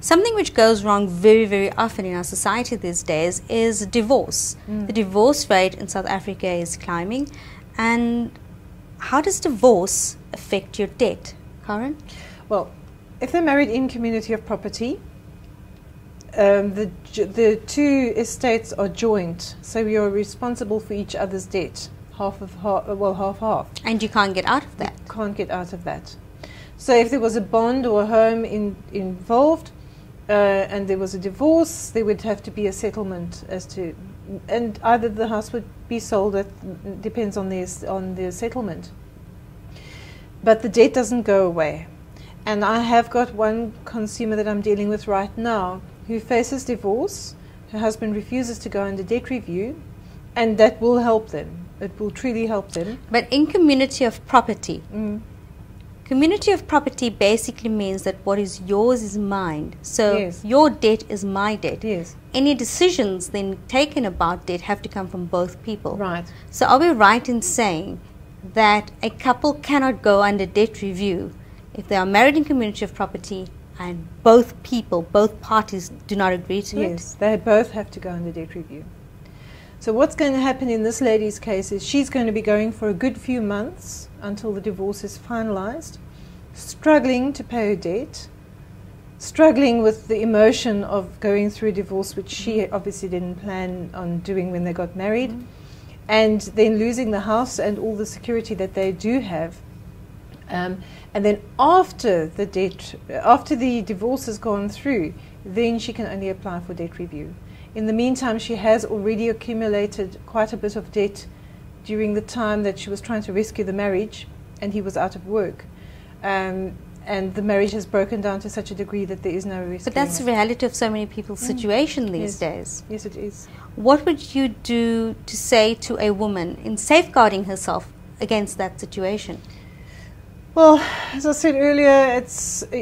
Something which goes wrong very, very often in our society these days is divorce. The divorce rate in South Africa is climbing. And how does divorce affect your debt, Karen? Well, if they're married in community of property, the two estates are joint, so you're responsible for each other's debt, half. And you can't get out of that. You can't get out of that. So if there was a bond or a home involved, and there was a divorce, there would have to be a settlement as to, and either the house would be sold. That depends on the settlement. But the debt doesn't go away. And I have got one consumer that I'm dealing with right now who faces divorce. Her husband refuses to go under debt review, and that will help them. It will truly help them. But in community of property, community of property basically means that what is yours is mine. So Yes. your debt is my debt. Yes. Any decisions then taken about debt have to come from both people. Right. So are we right in saying that a couple cannot go under debt review if they are married in community of property and both parties do not agree to it? Yes, they both have to go under debt review. So what's going to happen in this lady's case is she's going to be going for a good few months until the divorce is finalized, struggling to pay her debt, struggling with the emotion of going through a divorce, which she obviously didn't plan on doing when they got married, and then losing the house and all the security that they do have. And then after the divorce has gone through, then she can only apply for debt review. In the meantime, she has already accumulated quite a bit of debt during the time that she was trying to rescue the marriage, and he was out of work. And the marriage has broken down to such a degree that there is no rescue. But that's the reality of so many people's situation these days. Yes, it is. What would you do to say to a woman in safeguarding herself against that situation? Well, as I said earlier,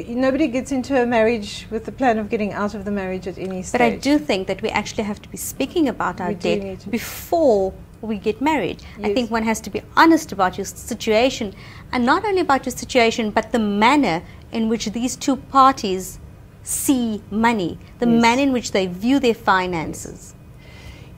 nobody gets into a marriage with the plan of getting out of the marriage at any stage. But I do think that we actually have to be speaking about our debt before we get married. Yes. I think one has to be honest about your situation, and not only about your situation, but the manner in which these two parties see money, the manner in which they view their finances.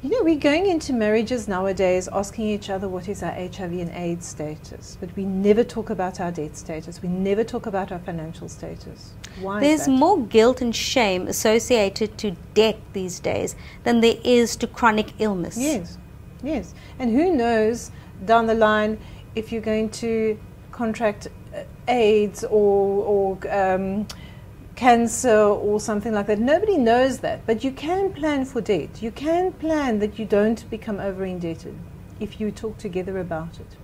You know, we're going into marriages nowadays asking each other what is our HIV and AIDS status, but we never talk about our debt status. We never talk about our financial status. Why There's is that? more guilt and shame associated to debt these days than there is to chronic illness. Yes, yes. And who knows down the line if you're going to contract AIDS or cancer or something like that. Nobody knows that, but you can plan for debt. You can plan that you don't become over indebted if you talk together about it.